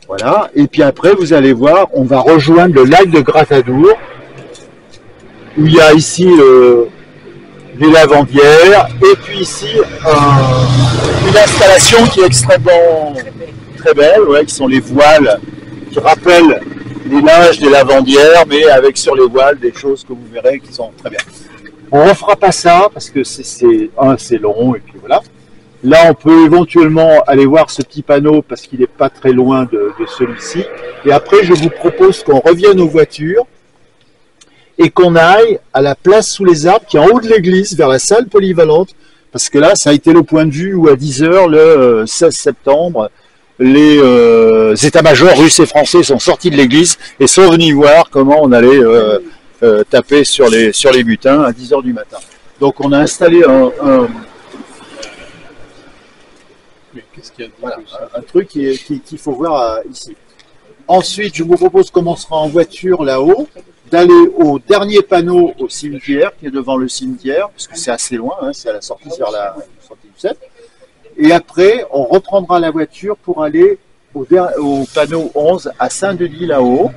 Voilà. Et puis après, vous allez voir, on va rejoindre le lac de Gratadour, où il y a ici les lavandières, et puis ici une installation qui est extrêmement très belle, ouais, qui sont les voiles qui rappellent les linges des lavandières, mais avec sur les voiles des choses que vous verrez qui sont très bien. On ne refera pas ça parce que c'est long, et puis voilà. Là, on peut éventuellement aller voir ce petit panneau parce qu'il n'est pas très loin de celui-ci. Et après, je vous propose qu'on revienne aux voitures et qu'on aille à la place sous les arbres qui est en haut de l'église, vers la salle polyvalente. Parce que là, ça a été le point de vue où à 10 h, le 16 septembre, les états-majors russes et français sont sortis de l'église et sont venus voir comment on allait taper sur les butins à 10 h du matin. Donc on a installé un truc qu'il faut voir ici. Ensuite, je vous propose qu'on sera en voiture là-haut, d'aller au dernier panneau au cimetière, qui est devant le cimetière, parce que c'est assez loin, hein, c'est à la sortie vers la sortie du 7. Et après, on reprendra la voiture pour aller au panneau 11 à Saint-Denis là-haut,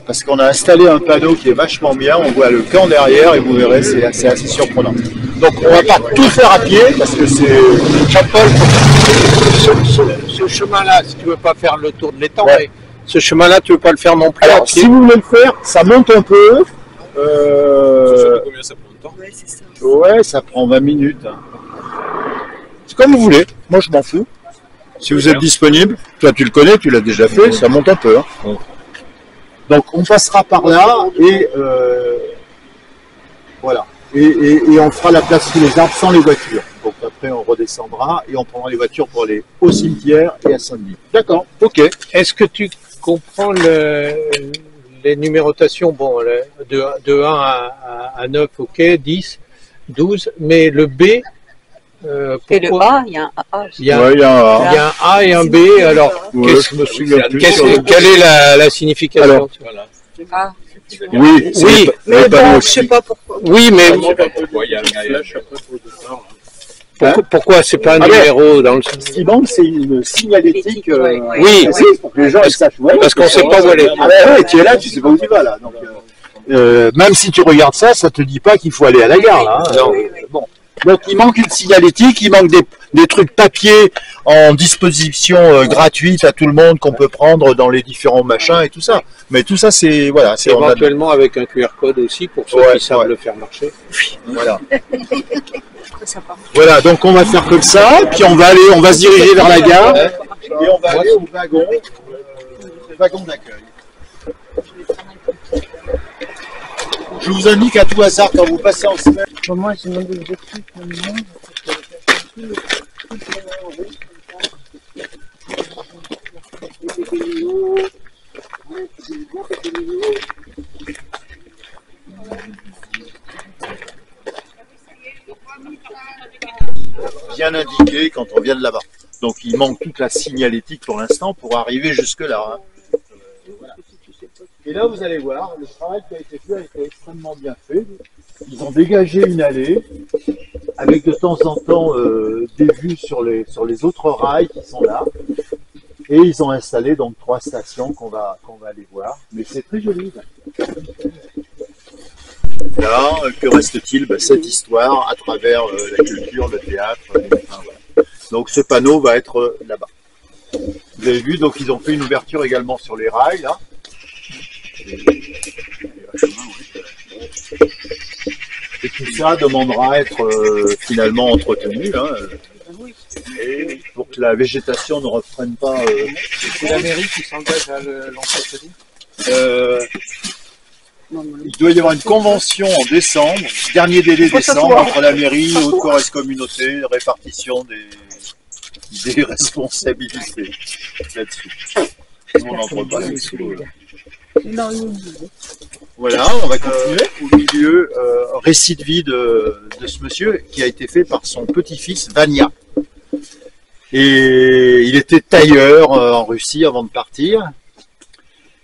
parce qu'on a installé un panneau qui est vachement bien, on voit le camp derrière et vous verrez, c'est assez surprenant. Donc on ne va pas tout faire à pied, parce que c'est... Jean-Paul, ce chemin-là, si tu ne veux pas faire le tour de l'étang, ouais. Ce chemin-là, tu ne veux pas le faire non plus. Alors, si vous voulez le faire, ça monte un peu. Combien ça prend de temps? Ouais, c'est ça. Ouais, ça prend 20 minutes. Hein. C'est comme vous voulez. Moi, je m'en fous. Si vous êtes disponible, toi, tu le connais, tu l'as déjà fait, ça monte un peu. Hein. Donc, on passera par là et voilà. Et on fera la place sous les arbres sans les voitures. Donc, après, on redescendra et on prendra les voitures pour aller au cimetière et à Saint-Denis. D'accord, ok. Est-ce que tu comprends les numérotations, bon, de 1 à 9, ok, 10, 12, mais le B, et le A, il y a un A. Il y a un A et un B, alors quelle est la signification? Alors, voilà. Ah. Oui, mais bon, je sais pas pourquoi. Oui, mais pourquoi c'est pas un numéro dans le... Ce qui manque, c'est une signalétique. Oui, pour que les gens sachent. Parce qu'on ne sait pas où aller. Ah ouais, tu es là, tu sais pas où tu vas là. Donc, même si tu regardes ça, ça te dit pas qu'il faut aller à la gare là. Hein. Non. Bon. Donc il manque une signalétique, il manque des trucs papier en disposition gratuite à tout le monde qu'on peut prendre dans les différents machins et tout ça. Mais tout ça c'est voilà, c'est éventuellement avec un QR code aussi pour ceux qui savent le faire marcher. Voilà. Voilà, donc on va faire comme ça, puis on va se diriger vers la gare et on va aller au wagon d'accueil. Je vous indique à tout hasard quand vous passez en semaine. Moi, j'ai demandé des trucs maintenant. Bien indiqué quand on vient de là-bas. Donc il manque toute la signalétique pour l'instant pour arriver jusque-là. Hein. Voilà. Et là, vous allez voir, le travail qui a été fait a été extrêmement bien fait. Ils ont dégagé une allée avec de temps en temps des vues sur les autres rails qui sont là. Et ils ont installé donc 3 stations qu'on va aller voir. Mais c'est très joli. Là, que reste-t-il? Cette histoire à travers la culture, le théâtre. Enfin, voilà. Donc ce panneau va être là-bas. Vous avez vu, donc ils ont fait une ouverture également sur les rails là. Et tout ça demandera à être finalement entretenu, hein, et pour que la végétation ne reprenne pas. C'est la mairie qui s'engage à l'entretenir. Il doit y avoir une convention en décembre, dernier délai décembre, entre la mairie, haute Corrèze communauté, répartition des responsabilités là-dessus. On n'entre pas là-dessus. Voilà, on va continuer. Au milieu, récit de vie de ce monsieur qui a été fait par son petit-fils Vania. Et il était tailleur en Russie avant de partir.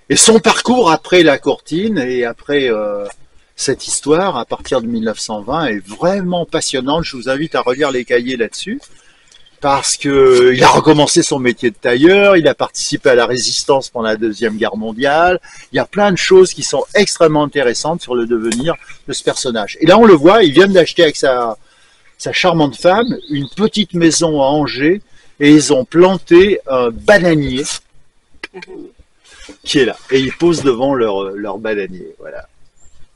Et son parcours après la Courtine et après cette histoire à partir de 1920 est vraiment passionnante. Je vous invite à relire les cahiers là-dessus. parce qu'il a recommencé son métier de tailleur, il a participé à la résistance pendant la Deuxième Guerre mondiale. Il y a plein de choses qui sont extrêmement intéressantes sur le devenir de ce personnage. Et là, on le voit, il vient d'acheter avec sa charmante femme une petite maison à Angers et ils ont planté un bananier qui est là. Et ils posent devant leur bananier, voilà.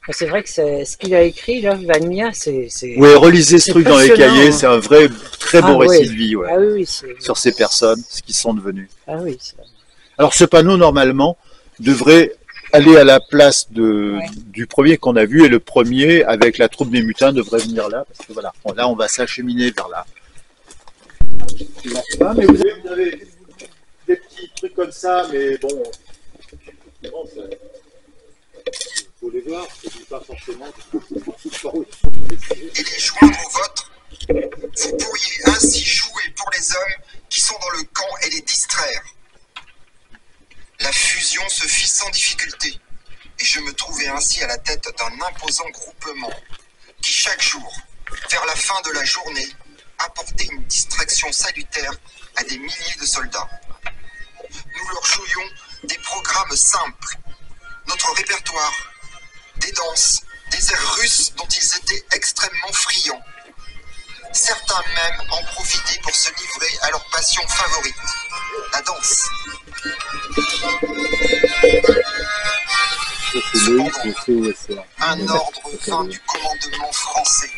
C'est vrai que ce qu'il a écrit, là, Vania, c'est... Oui, relisez ce truc dans les cahiers, hein. c'est un vrai, très beau récit de vie, ouais, ah, oui, sur ces personnes, ce qu'ils sont devenus. Ah oui, alors ce panneau, normalement, devrait aller à la place du premier qu'on a vu, et le premier, avec la troupe des mutins, devrait venir là, parce que voilà, là on va s'acheminer vers là. Ah, mais vous avez des petits trucs comme ça, mais bon... faut les voir, c'est pas forcément. Et les joindre au vôtre, vous pourriez ainsi jouer pour les hommes qui sont dans le camp et les distraire. La fusion se fit sans difficulté, et je me trouvai ainsi à la tête d'un imposant groupement qui chaque jour, vers la fin de la journée, apportait une distraction salutaire à des milliers de soldats. Nous leur jouions des programmes simples, notre répertoire, des danses, des airs russes dont ils étaient extrêmement friands. Certains même en profitaient pour se livrer à leur passion favorite, la danse. Cependant, un ordre vint du commandement français,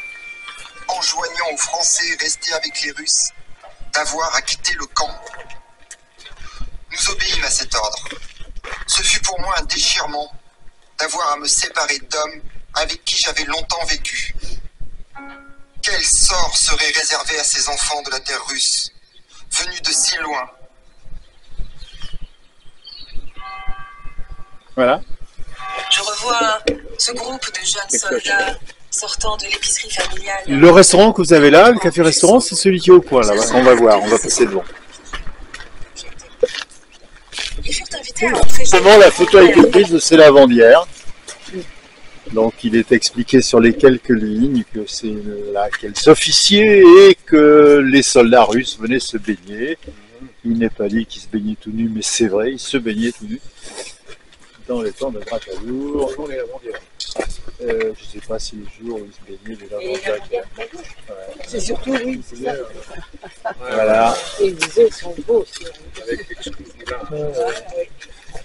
enjoignant aux Français restés avec les Russes d'avoir à quitter le camp. Nous obéîmes à cet ordre. Ce fut pour moi un déchirement d'avoir à me séparer d'hommes avec qui j'avais longtemps vécu. Quel sort serait réservé à ces enfants de la terre russe, venus de si loin? Voilà. Je revois ce groupe de jeunes soldats sortant de l'épicerie familiale. Le restaurant que vous avez là, le café-restaurant, c'est celui qui est au coin là. On va voir, on va passer devant. Ils furent invités à entrer. Seulement, la photo a été prise de ces lavandières. Donc, il est expliqué sur les quelques lignes que c'est là qu'elles officiaient et que les soldats russes venaient se baigner. Il n'est pas dit qu'ils se baignaient tout nus, mais c'est vrai, ils se baignaient tout nus dans les temps de Gratadour. Je ne sais pas si les jours où ils se baignaient, les lavandières. C'est surtout, oui. Voilà. Et les œufs sont beaux aussi.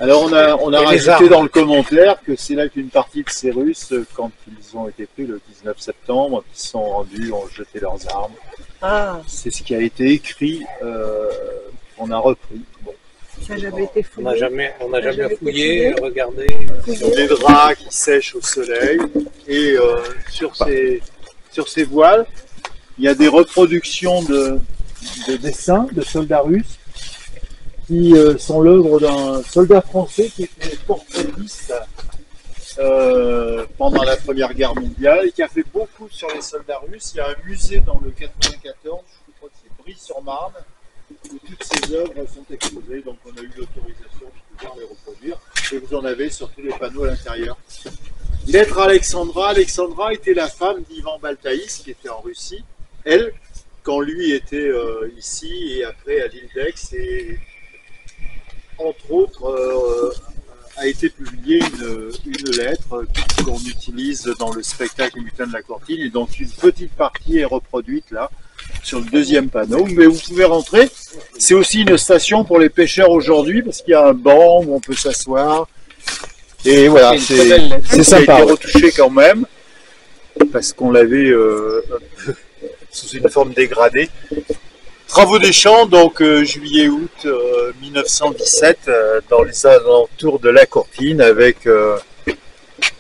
Alors on a rajouté dans le commentaire que c'est là qu'une partie de ces Russes, quand ils ont été pris le 19 septembre, ils se sont rendus, ont jeté leurs armes. Ah. C'est ce qui a été écrit, on a repris. Bon. Ça n'a jamais été fouillé. On n'a jamais fouillé, regardé. Sur des draps qui sèchent au soleil et sur ces voiles, il y a des reproductions de dessins de soldats russes qui sont l'œuvre d'un soldat français qui était portraitiste pendant la Première Guerre mondiale et qui a fait beaucoup sur les soldats russes. Il y a un musée dans le 94, je crois que c'est Brie-sur-Marne, où toutes ces œuvres sont exposées, donc on a eu l'autorisation de pouvoir les reproduire, et vous en avez sur tous les panneaux à l'intérieur. Lettre à Alexandra. Alexandra était la femme d'Ivan Baltaïs, qui était en Russie. Elle, quand lui était ici et après à l'île d'Aix, et entre autres, a été publiée une lettre qu'on utilise dans le spectacle Les Mutins de la Courtine, et donc une petite partie est reproduite là, sur le deuxième panneau, mais vous pouvez rentrer. C'est aussi une station pour les pêcheurs aujourd'hui, parce qu'il y a un banc où on peut s'asseoir, et voilà, c'est sympa. Ça a été retouché quand même, parce qu'on l'avait un peu sous une forme dégradée. Travaux des champs, donc juillet-août 1917, dans les alentours de la Courtine, avec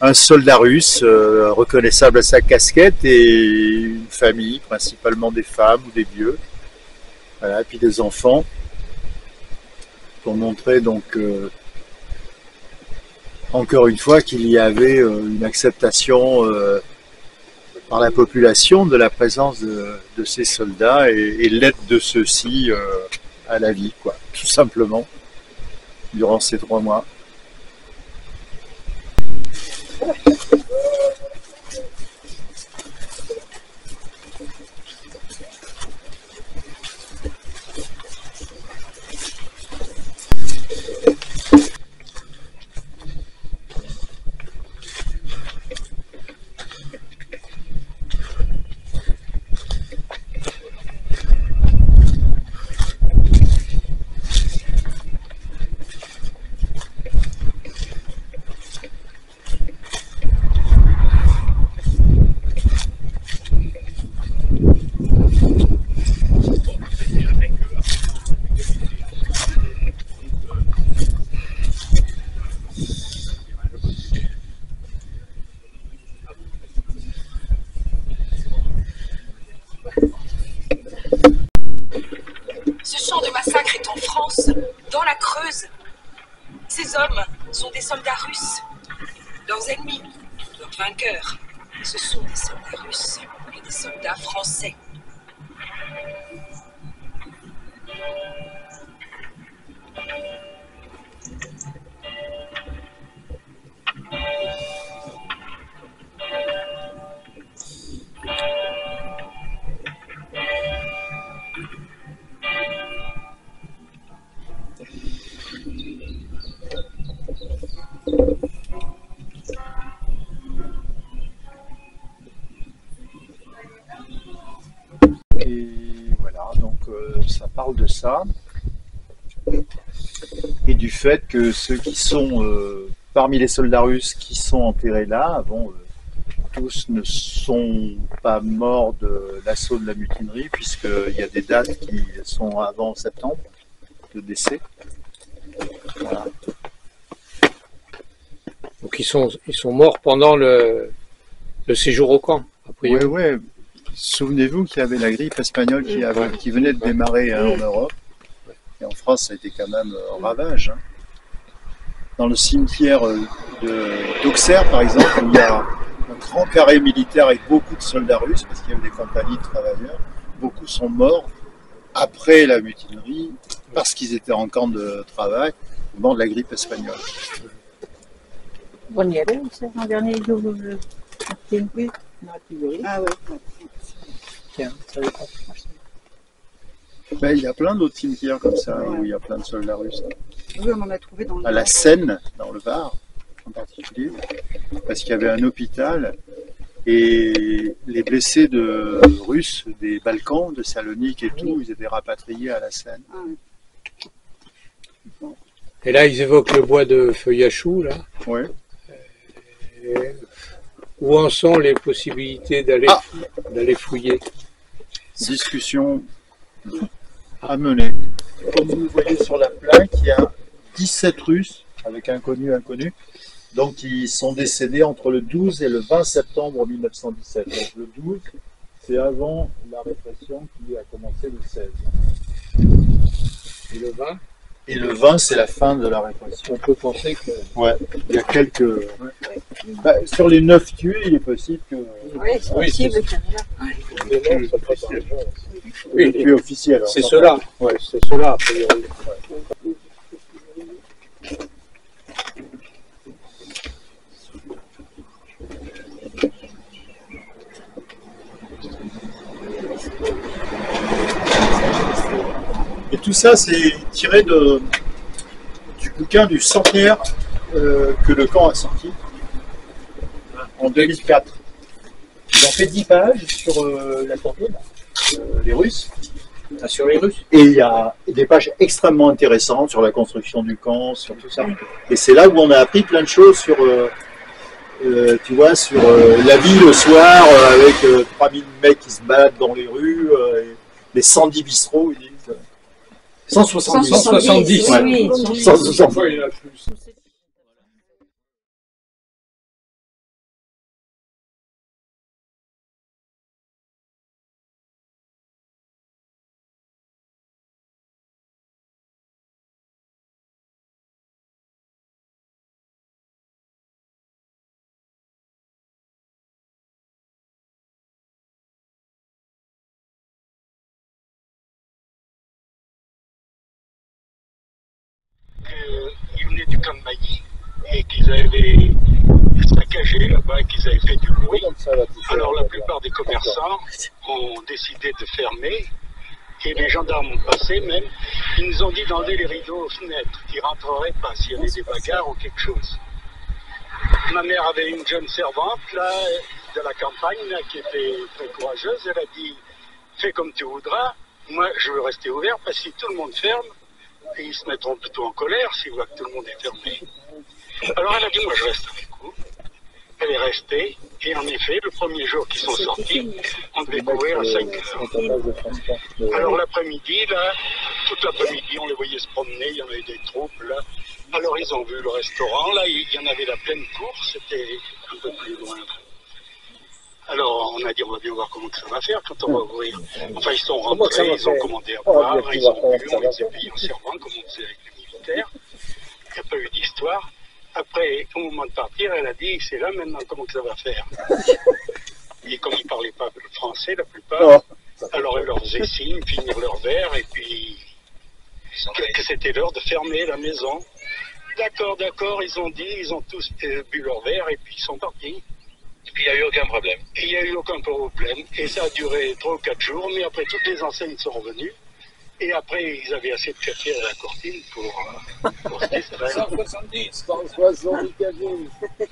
un soldat russe reconnaissable à sa casquette et une famille, principalement des femmes ou des vieux, voilà, et puis des enfants, pour montrer donc encore une fois qu'il y avait une acceptation par la population de la présence de ces soldats et l'aide de ceux-ci à la vie, quoi, tout simplement, durant ces 3 mois. ces hommes sont des soldats russes. Leurs ennemis, leurs vainqueurs, ce sont des soldats russes et des soldats français. Et voilà, donc ça parle de ça. Et du fait que ceux qui sont parmi les soldats russes qui sont enterrés là, bon, tous ne sont pas morts de l'assaut de la mutinerie, puisqu'il y a des dates qui sont avant septembre de décès. Voilà. Donc ils sont morts pendant le séjour au camp, a priori. Oui. Souvenez-vous qu'il y avait la grippe espagnole qui venait de démarrer en Europe. Et en France, ça a été quand même en ravage. Hein. Dans le cimetière d'Auxerre, par exemple, où il y a un grand carré militaire avec beaucoup de soldats russes, parce qu'il y avait des compagnies de travailleurs, beaucoup sont morts après la mutinerie, parce qu'ils étaient en camp de travail, au moment de la grippe espagnole. On y allait, c'est l'an dernier, oui. Ah ouais. Tiens, ça va pas. Ben, il y a plein d'autres cimetières comme ça, où il y a plein de soldats russes. Oui, on en a trouvé dans le À la Seine, dans le Var, en particulier, parce qu'il y avait un hôpital, et les blessés russes des Balkans, de Salonique et tout, ils étaient rapatriés à la Seine. Ah, ouais. Et là, ils évoquent le bois de Feuillachou, là. Ouais. Et où en sont les possibilités d'aller fouiller? Discussion à mener. Comme vous le voyez sur la plaque, il y a 17 Russes, avec inconnu. Donc ils sont décédés entre le 12 et le 20 septembre 1917. Donc le 12, c'est avant la répression qui a commencé le 16. Et le 20? Et le 20, c'est la fin de la répression. On peut penser que... Ouais, il y a quelques... Bah, sur les 9 tués, il est possible que... Oui, c'est possible qu'il y en ait là. Les tués officiels. C'est cela. Ouais, c'est cela, a priori. Et tout ça, c'est tiré du bouquin du centenaire que le camp a sorti en 2004. Ils ont fait 10 pages sur la tournée, les Russes. Ah, sur les Russes? Et il y a des pages extrêmement intéressantes sur la construction du camp, sur tout ça. Et c'est là où on a appris plein de choses sur, tu vois, sur la vie le soir, avec 3000 mecs qui se baladent dans les rues, les 110 bistrots, ils disent. 170. 170, ouais. oui. 170. Il y en a plus. Ils venaient du camp de Mailly et qu'ils avaient saccagé là-bas et qu'ils avaient fait du bruit. Alors la plupart des commerçants ont décidé de fermer et les gendarmes ont passé même. Ils nous ont dit d'enlever les rideaux aux fenêtres, qu'ils ne rentreraient pas s'il y avait des bagarres ou quelque chose. Ma mère avait une jeune servante là, de la campagne là, qui était très courageuse. Elle a dit « Fais comme tu voudras, moi je veux rester ouvert parce que si tout le monde ferme, et ils se mettront plutôt en colère s'ils voient que tout le monde est fermé. » Alors elle a dit, moi je reste avec vous. Elle est restée, et en effet, le premier jour qu'ils sont sortis, on devait courir à 5 heures. Alors l'après-midi, là, toute l'après-midi, on les voyait se promener, il y en avait des troupes, là. Alors ils ont vu le restaurant, là, il y en avait la pleine cour, c'était un peu plus loin. Alors on a dit, on va bien voir comment que ça va faire quand on va ouvrir. Enfin, ils sont rentrés, ils ont commandé à boire, ils ont bu, on les a payés en servant, comme on faisait avec les militaires. Il n'y a pas eu d'histoire. l'histoire. Après, au moment de partir, elle a dit, c'est là maintenant comment que ça va faire. Et comme ils ne parlaient pas le français, la plupart, alors elle leur faisait signe, finir leur verre, et puis que c'était l'heure de fermer la maison. D'accord, d'accord, ils ont dit, ils ont tous bu leur verre, et puis ils sont partis. Et puis il n'y a eu aucun problème. Et il n'y a eu aucun problème. Et ça a duré 3 ou 4 jours, mais après toutes les enseignes sont revenues. Et après, ils avaient assez de café à la cortine pour se distraire. 170, 170 cafés.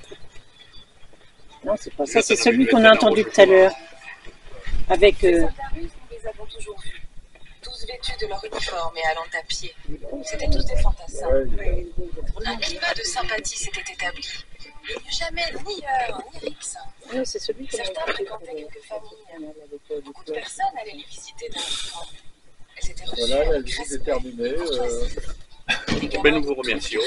Non, c'est pas ça, c'est celui qu'on a entendu tout à l'heure. Avec. Les soldats russes, nous les avons toujours vus. Tous vêtus de leur uniforme et allant à pied. C'étaient tous des fantassins. Un climat de sympathie s'était établi. Il n'y eut jamais ni heurts, ni rixes. Oui, c'est celui qu'on a Certains fréquentaient quelques familles. Beaucoup de personnes allaient les visiter dans le camp. Elles étaient reçues Voilà, la avec visite est respect, terminée. courtoisie. Les Ben, nous gamins vous remercions.